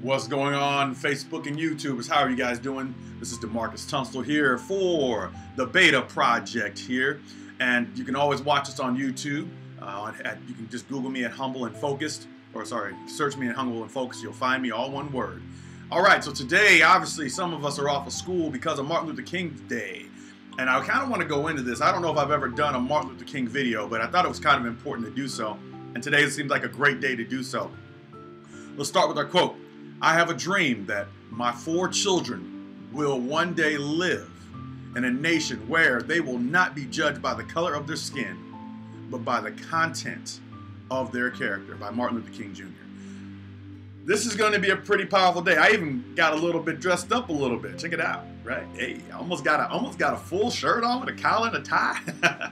What's going on Facebook and YouTube? How are you guys doing? This is DeMarcus Tunstall here for the Beta Project here. And you can always watch us on YouTube. You can just Google me at Humble and Focused. Search me at Humble and Focused. You'll find me, all one word. All right, so today, obviously, some of us are off of school because of Martin Luther King Day. And I kind of want to go into this. I don't know if I've ever done a Martin Luther King video, but I thought it was kind of important to do so. And today seems like a great day to do so. Let's start with our quote. I have a dream that my 4 children will one day live in a nation where they will not be judged by the color of their skin, but by the content of their character, by Martin Luther King Jr. This is going to be a pretty powerful day. I even got a little bit dressed up a little bit. Check it out, right? Hey, I almost got a full shirt on with a collar and a tie.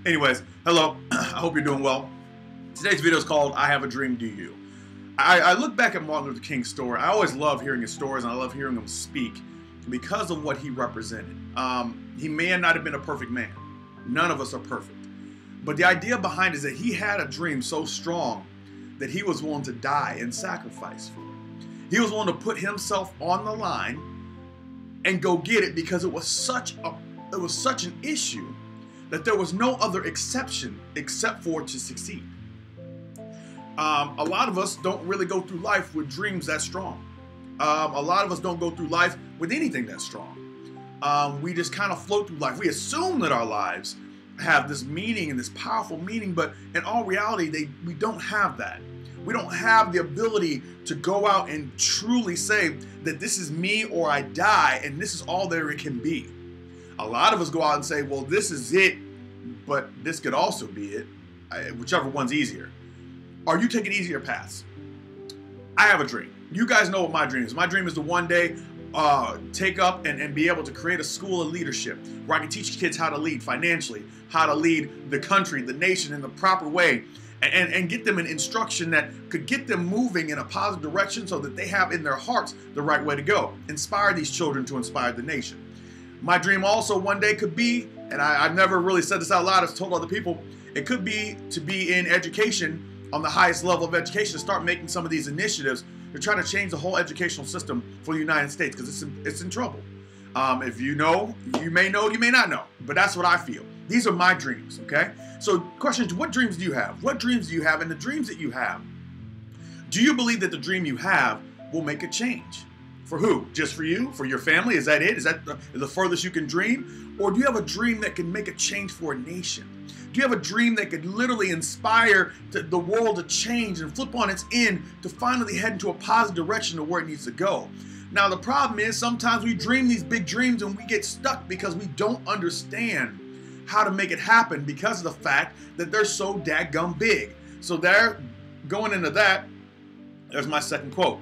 Anyways, hello. I hope you're doing well. Today's video is called I Have a Dream, Do You? I look back at Martin Luther King's story. I always love hearing his stories, and I love hearing him speak because of what he represented. He may not have been a perfect man. None of us are perfect. But the idea behind it is that he had a dream so strong that he was willing to die and sacrifice for it. He was willing to put himself on the line and go get it because it was such an issue that there was no other exception except for it to succeed. A lot of us don't really go through life with dreams that strong. A lot of us don't go through life with anything that strong. We just kind of float through life. We assume that our lives have this meaning and this powerful meaning, but in all reality, we don't have that. We don't have the ability to go out and truly say that this is me or I die and this is all there it can be. A lot of us go out and say, well, this is it, but this could also be it, whichever one's easier. Are you taking easier paths? I have a dream. You guys know what my dream is. My dream is to one day take up and be able to create a school of leadership where I can teach kids how to lead financially, how to lead the country, the nation in the proper way, and get them an instruction that could get them moving in a positive direction so that they have in their hearts the right way to go. Inspire these children to inspire the nation. My dream also one day could be, and I've never really said this out loud, I've told other people, it could be to be in education on the highest level of education, to start making some of these initiatives to try to change the whole educational system for the United States, because it's in trouble. If you know, you may not know, but that's what I feel. These are my dreams, okay? So question is, what dreams do you have? What dreams do you have? And the dreams that you have, do you believe that the dream you have will make a change? For who? Just for you? For your family? Is that it? Is that the furthest you can dream? Or do you have a dream that can make a change for a nation? Do you have a dream that could literally inspire the world to change and flip on its end to finally head into a positive direction to where it needs to go? Now, the problem is sometimes we dream these big dreams and we get stuck because we don't understand how to make it happen because of the fact that they're so dadgum big. So there, going into that, there's my second quote.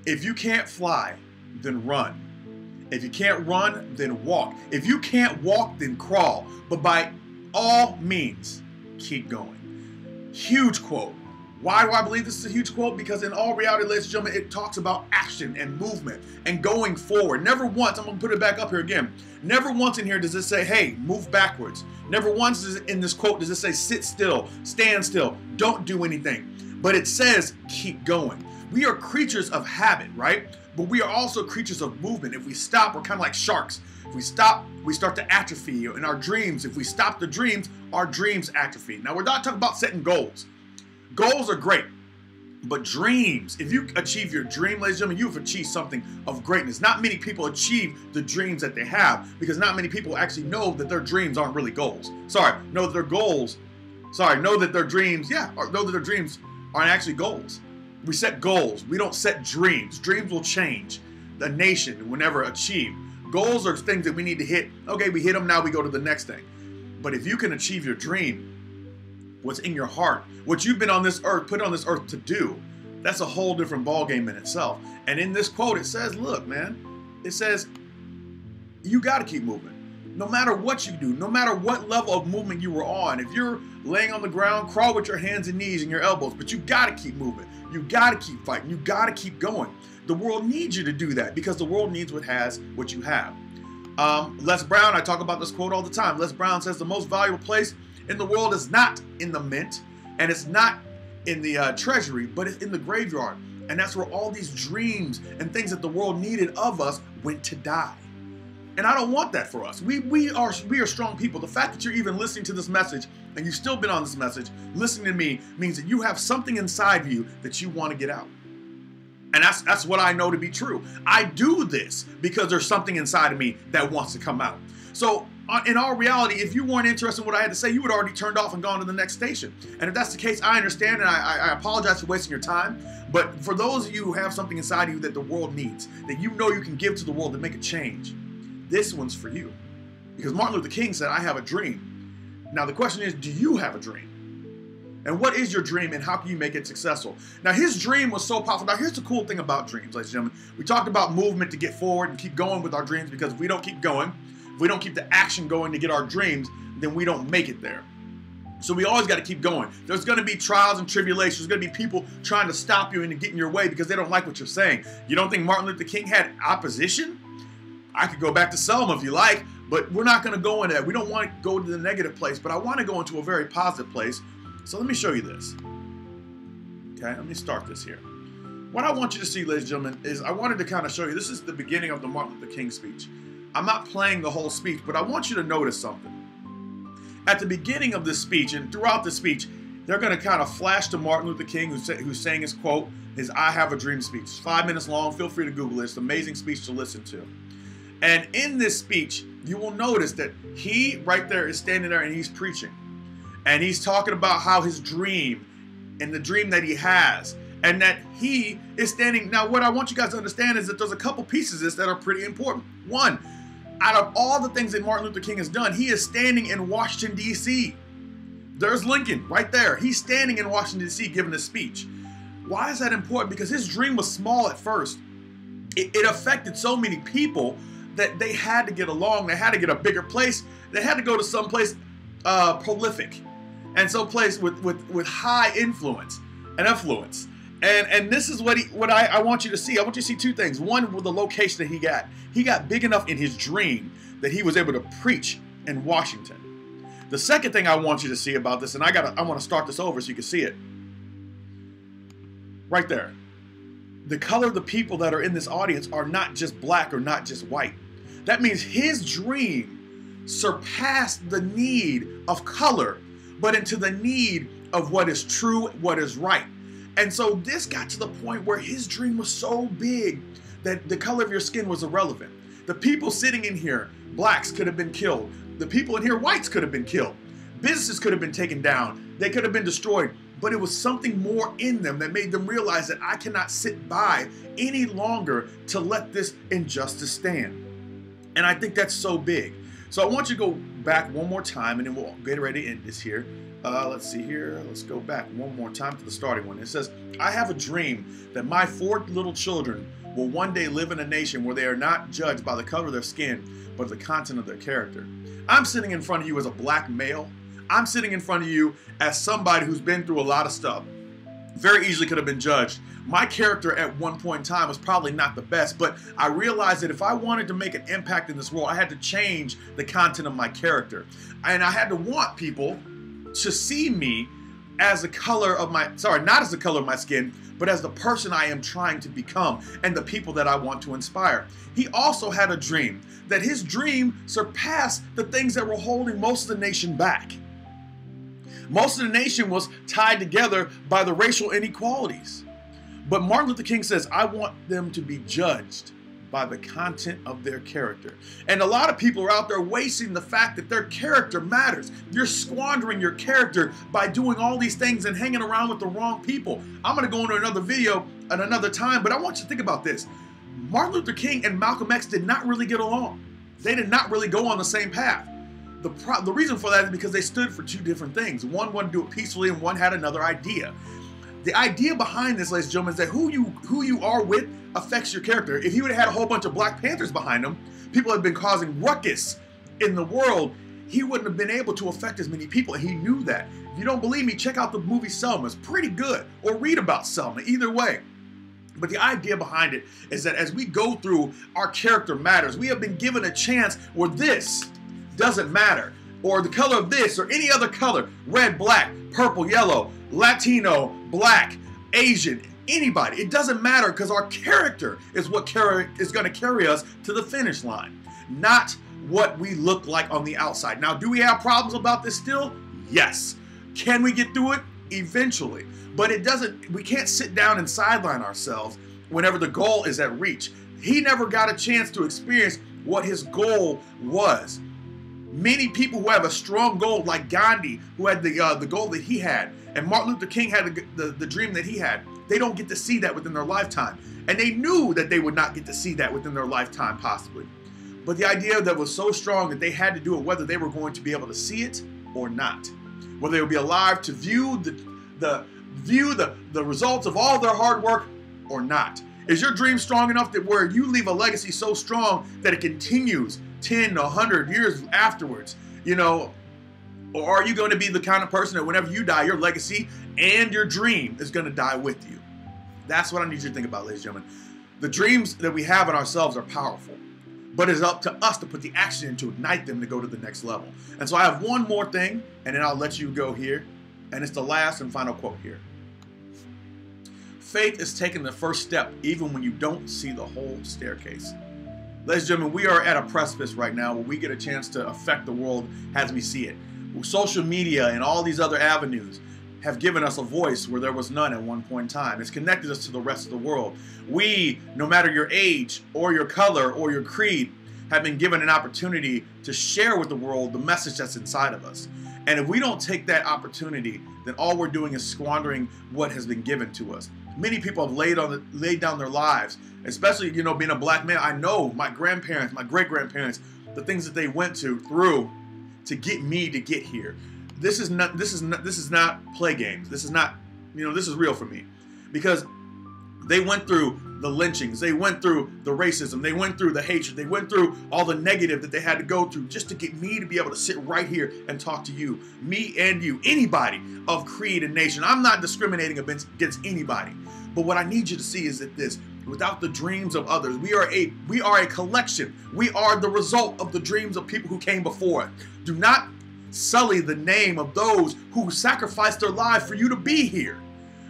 If you can't fly, then run. If you can't run, then walk. If you can't walk, then crawl. But by all means, keep going. Huge quote. Why do I believe this is a huge quote? Because in all reality, ladies and gentlemen, it talks about action and movement and going forward. Never once, I'm going to put it back up here again. Never once in here does it say, hey, move backwards. Never once in this quote does it say, sit still, stand still, don't do anything. But it says, keep going. We are creatures of habit, right? But we are also creatures of movement. If we stop, we're kind of like sharks. If we stop, we start to atrophy in our dreams. If we stop the dreams, our dreams atrophy. Now, we're not talking about setting goals. Goals are great, but dreams, if you achieve your dream, ladies and gentlemen, you've achieved something of greatness. Not many people achieve the dreams that they have because not many people actually know that their dreams aren't really goals. Know that their dreams, know that their dreams aren't actually goals. We set goals. We don't set dreams. Dreams will change. The nation will never achieve. Goals are things that we need to hit. Okay, we hit them, now we go to the next thing. But if you can achieve your dream, what's in your heart, what you've been on this earth, put on this earth to do, that's a whole different ballgame in itself. And in this quote, it says, look, man, it says, you got to keep moving. No matter what you do, no matter what level of movement you were on, if you're laying on the ground, crawl with your hands and knees and your elbows, but you got to keep moving. You got to keep fighting. You got to keep going. The world needs you to do that because the world needs what you have. Les Brown, I talk about this quote all the time. Les Brown says the most valuable place in the world is not in the mint and it's not in the treasury, but it's in the graveyard. And that's where all these dreams and things that the world needed of us went to die. And I don't want that for us. We are strong people. The fact that you're even listening to this message and you've still been on this message, listening to me, means that you have something inside you that you want to get out. And that's what I know to be true. I do this because there's something inside of me that wants to come out. So in all reality, if you weren't interested in what I had to say, you would have already turned off and gone to the next station. And if that's the case, I understand, and I apologize for wasting your time. But for those of you who have something inside of you that the world needs, that you know you can give to the world to make a change, this one's for you. Because Martin Luther King said, I have a dream. Now the question is, do you have a dream? And what is your dream, and how can you make it successful? Now his dream was so powerful. Now here's the cool thing about dreams, ladies and gentlemen. We talked about movement to get forward and keep going with our dreams, because if we don't keep going, if we don't keep the action going to get our dreams, then we don't make it there. So we always got to keep going. There's going to be trials and tribulations. There's going to be people trying to stop you and get in your way because they don't like what you're saying. You don't think Martin Luther King had opposition? I could go back to Selma if you like, but we're not going to go into that. We don't want to go to the negative place, but I want to go into a very positive place. So let me show you this. Okay, let me start this here. What I want you to see, ladies and gentlemen, is I wanted to kind of show you, this is the beginning of the Martin Luther King speech. I'm not playing the whole speech, but I want you to notice something. At the beginning of this speech and throughout the speech, they're going to kind of flash to Martin Luther King, who's saying his quote, his I Have a Dream speech. It's 5 minutes long. Feel free to Google it. It's an amazing speech to listen to. And in this speech, you will notice that he right there is standing there and he's preaching. And he's talking about how his dream and the dream that he has, and that he is standing. Now, what I want you guys to understand is that there's a couple pieces of this that are pretty important. One, out of all the things that Martin Luther King has done, he is standing in Washington, D.C. There's Lincoln right there. He's standing in Washington, D.C. giving a speech. Why is that important? Because his dream was small at first. It affected so many people that they had to get along. They had to get a bigger place. They had to go to some place prolific, and some place with high influence and affluence. And this is what I want you to see. I want you to see two things. One, with the location that he got. He got big enough in his dream that he was able to preach in Washington. The second thing I want you to see about this, and I want to start this over so you can see it. Right there. The color of the people that are in this audience are not just black or not just white. That means his dream surpassed the need of color, but into the need of what is true, what is right. And so this got to the point where his dream was so big that the color of your skin was irrelevant. The people sitting in here, blacks, could have been killed. The people in here, whites, could have been killed. Businesses could have been taken down. They could have been destroyed. But it was something more in them that made them realize that I cannot sit by any longer to let this injustice stand. And I think that's so big. So I want you to go back one more time, and then we'll get ready to end this here. Let's see here. Let's go back one more time to the starting one. It says, I have a dream that my 4 little children will one day live in a nation where they are not judged by the color of their skin, but the content of their character. I'm sitting in front of you as a black male. I'm sitting in front of you as somebody who's been through a lot of stuff. Very easily could have been judged. My character at one point in time was probably not the best, but I realized that if I wanted to make an impact in this world, I had to change the content of my character. And I had to want people to see me as the color of my, not as the color of my skin, but as the person I am trying to become and the people that I want to inspire. He also had a dream, that his dream surpassed the things that were holding most of the nation back. Most of the nation was tied together by the racial inequalities. But Martin Luther King says, I want them to be judged by the content of their character. And a lot of people are out there wasting the fact that their character matters. You're squandering your character by doing all these things and hanging around with the wrong people. I'm going to go into another video at another time, but I want you to think about this. Martin Luther King and Malcolm X did not really get along. They did not really go on the same path. The reason for that is because they stood for 2 different things. One wanted to do it peacefully, and one had another idea. The idea behind this, ladies and gentlemen, is that who you are with affects your character. If he would have had a whole bunch of Black Panthers behind him, people had been causing ruckus in the world, he wouldn't have been able to affect as many people, and he knew that. If you don't believe me, check out the movie Selma. It's pretty good. Or read about Selma. Either way. But the idea behind it is that as we go through, our character matters. We have been given a chance where this doesn't matter, or the color of this or any other color, red, black, purple, yellow, Latino, black, Asian, anybody. It doesn't matter, because our character is what is going to carry us to the finish line, not what we look like on the outside. Now, do we have problems about this still? Yes. Can we get through it? Eventually. But we can't sit down and sideline ourselves whenever the goal is at reach. He never got a chance to experience what his goal was. Many people who have a strong goal, like Gandhi, who had the goal that he had, and Martin Luther King had the dream that he had, they don't get to see that within their lifetime. And they knew that they would not get to see that within their lifetime, possibly. But the idea that was so strong that they had to do it whether they were going to be able to see it or not. Whether they would be alive to view the results of all their hard work or not. Is your dream strong enough that where you leave a legacy so strong that it continues 10 to 100 years afterwards? You know, or are you going to be the kind of person that whenever you die, your legacy and your dream is going to die with you? That's what I need you to think about, ladies and gentlemen. The dreams that we have in ourselves are powerful, but it's up to us to put the action in to ignite them to go to the next level. And so I have one more thing, and then I'll let you go here. And it's the last and final quote here. Faith is taking the first step even when you don't see the whole staircase. Ladies and gentlemen, we are at a precipice right now where we get a chance to affect the world as we see it. Social media and all these other avenues have given us a voice where there was none at one point in time. It's connected us to the rest of the world. We, no matter your age or your color or your creed, have been given an opportunity to share with the world the message that's inside of us. And if we don't take that opportunity, then all we're doing is squandering what has been given to us. Many people have laid down their lives, especially, you know, being a black man. I know my grandparents, my great-grandparents, the things that they went through to get me to get here. This is not play games. This is not, you know, this is real for me, because they went through the lynchings, they went through the racism, they went through the hatred, they went through all the negative that they had to go through just to get me to be able to sit right here and talk to you, me and you, anybody of creed and nation. I'm not discriminating against anybody, but what I need you to see is that without the dreams of others, we are a collection. We are the result of the dreams of people who came before us. Do not sully the name of those who sacrificed their lives for you to be here.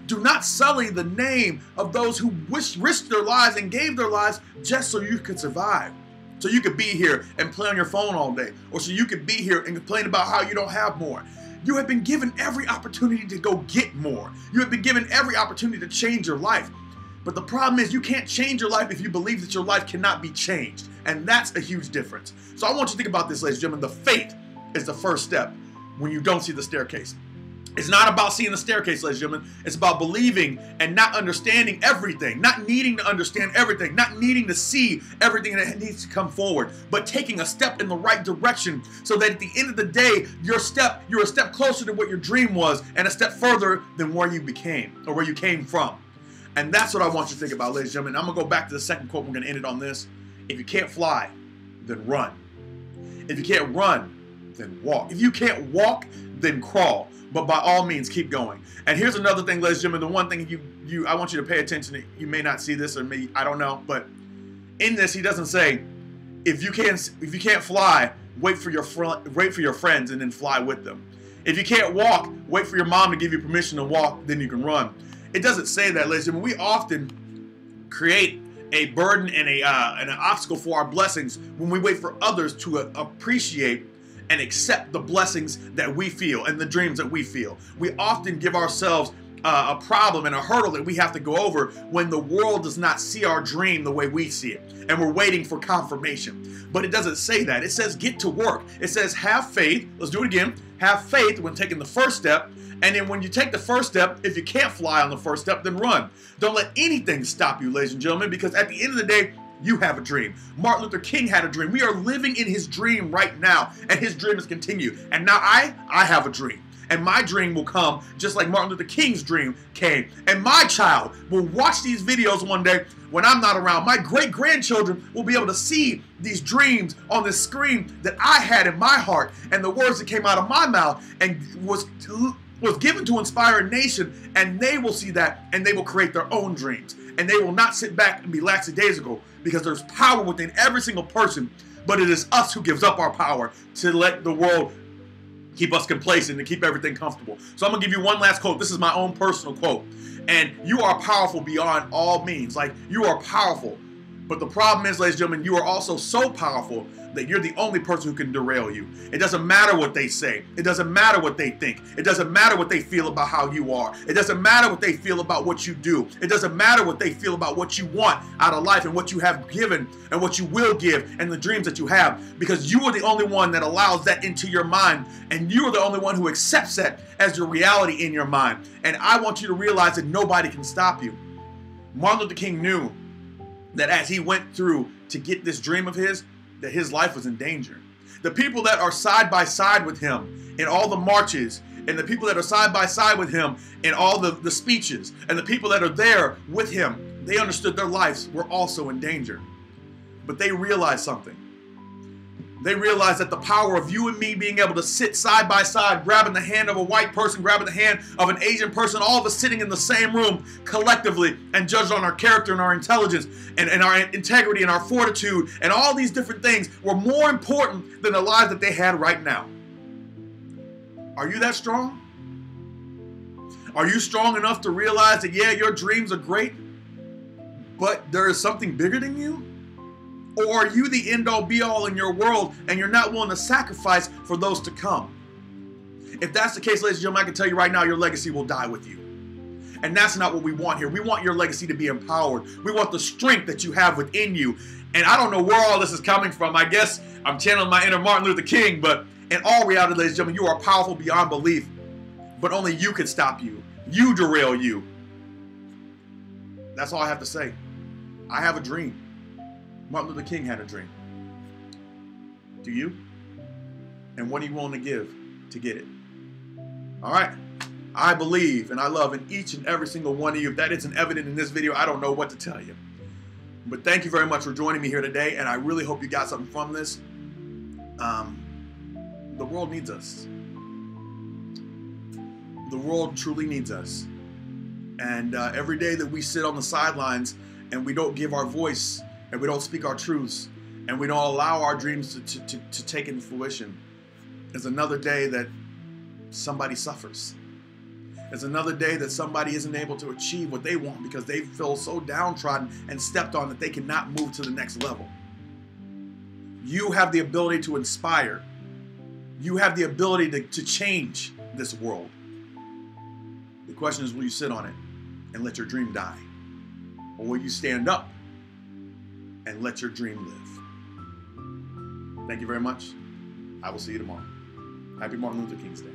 Do not sully the name of those who risked their lives and gave their lives just so you could survive. So you could be here and play on your phone all day, or so you could be here and complain about how you don't have more. You have been given every opportunity to go get more. You have been given every opportunity to change your life. But the problem is you can't change your life if you believe that your life cannot be changed. And that's a huge difference. So I want you to think about this, ladies and gentlemen. The faith is the first step when you don't see the staircase. It's not about seeing the staircase, ladies and gentlemen. It's about believing and not understanding everything, not needing to understand everything, not needing to see everything that needs to come forward, but taking a step in the right direction so that at the end of the day, you're a step closer to what your dream was and a step further than where you became or where you came from. And that's what I want you to think about, ladies and gentlemen. I'm going to go back to the second quote. We're going to end it on this. If you can't fly, then run. If you can't run, then walk. If you can't walk, then crawl. But by all means, keep going. And here's another thing, ladies and gentlemen. The one thing I want you to pay attention to. You may not see this, or maybe I don't know, but in this, he doesn't say, if you can't fly, wait for your friends and then fly with them. If you can't walk, wait for your mom to give you permission to walk, then you can run. It doesn't say that, ladies and gentlemen. We often create a burden and an obstacle for our blessings when we wait for others to appreciate and accept the blessings that we feel and the dreams that we feel. We often give ourselves a problem and a hurdle that we have to go over when the world does not see our dream the way we see it, and we're waiting for confirmation. But it doesn't say that. It says get to work. It says have faith. Let's do it again. Have faith when taking the first step. And then when you take the first step, if you can't fly on the first step, then run. Don't let anything stop you, ladies and gentlemen, because at the end of the day, you have a dream. Martin Luther King had a dream. We are living in his dream right now, and his dream is continued. And now I have a dream. And my dream will come just like Martin Luther King's dream came. And my child will watch these videos one day when I'm not around. My great-grandchildren will be able to see these dreams on the screen that I had in my heart, and the words that came out of my mouth and was given to inspire a nation, and they will see that, and they will create their own dreams. And they will not sit back and be lackadaisical, because there's power within every single person, but it is us who gives up our power to let the world keep us complacent and keep everything comfortable. So I'm going to give you one last quote. This is my own personal quote. And you are powerful beyond all means. Like, you are powerful. But the problem is, ladies and gentlemen, you are also so powerful that you're the only person who can derail you. It doesn't matter what they say. It doesn't matter what they think. It doesn't matter what they feel about how you are. It doesn't matter what they feel about what you do. It doesn't matter what they feel about what you want out of life and what you have given and what you will give and the dreams that you have, because you are the only one that allows that into your mind, and you are the only one who accepts that as your reality in your mind. And I want you to realize that nobody can stop you. Martin Luther King knew that as he went through to get this dream of his, that his life was in danger. The people that are side by side with him in all the marches, and the people that are side by side with him in all the speeches, and the people that are there with him, they understood their lives were also in danger. But they realized something. They realized that the power of you and me being able to sit side by side, grabbing the hand of a white person, grabbing the hand of an Asian person, all of us sitting in the same room collectively and judged on our character and our intelligence and our integrity and our fortitude and all these different things were more important than the lives that they had right now. Are you that strong? Are you strong enough to realize that, yeah, your dreams are great, but there is something bigger than you? Or are you the end-all be-all in your world and you're not willing to sacrifice for those to come? If that's the case, ladies and gentlemen, I can tell you right now, your legacy will die with you. And that's not what we want here. We want your legacy to be empowered. We want the strength that you have within you. And I don't know where all this is coming from. I guess I'm channeling my inner Martin Luther King, but in all reality, ladies and gentlemen, you are powerful beyond belief. But only you can stop you. You derail you. That's all I have to say. I have a dream. Martin Luther King had a dream. Do you? And what are you willing to give to get it? All right. I believe and I love in each and every single one of you. If that isn't evident in this video, I don't know what to tell you. But thank you very much for joining me here today, and I really hope you got something from this. The world needs us. The world truly needs us. And every day that we sit on the sidelines and we don't give our voice, and we don't speak our truths, and we don't allow our dreams to take into fruition, is another day that somebody suffers. It's another day that somebody isn't able to achieve what they want because they feel so downtrodden and stepped on that they cannot move to the next level. You have the ability to inspire. You have the ability to change this world. The question is, will you sit on it and let your dream die? Or will you stand up and let your dream live? Thank you very much. I will see you tomorrow. Happy Martin Luther King's Day.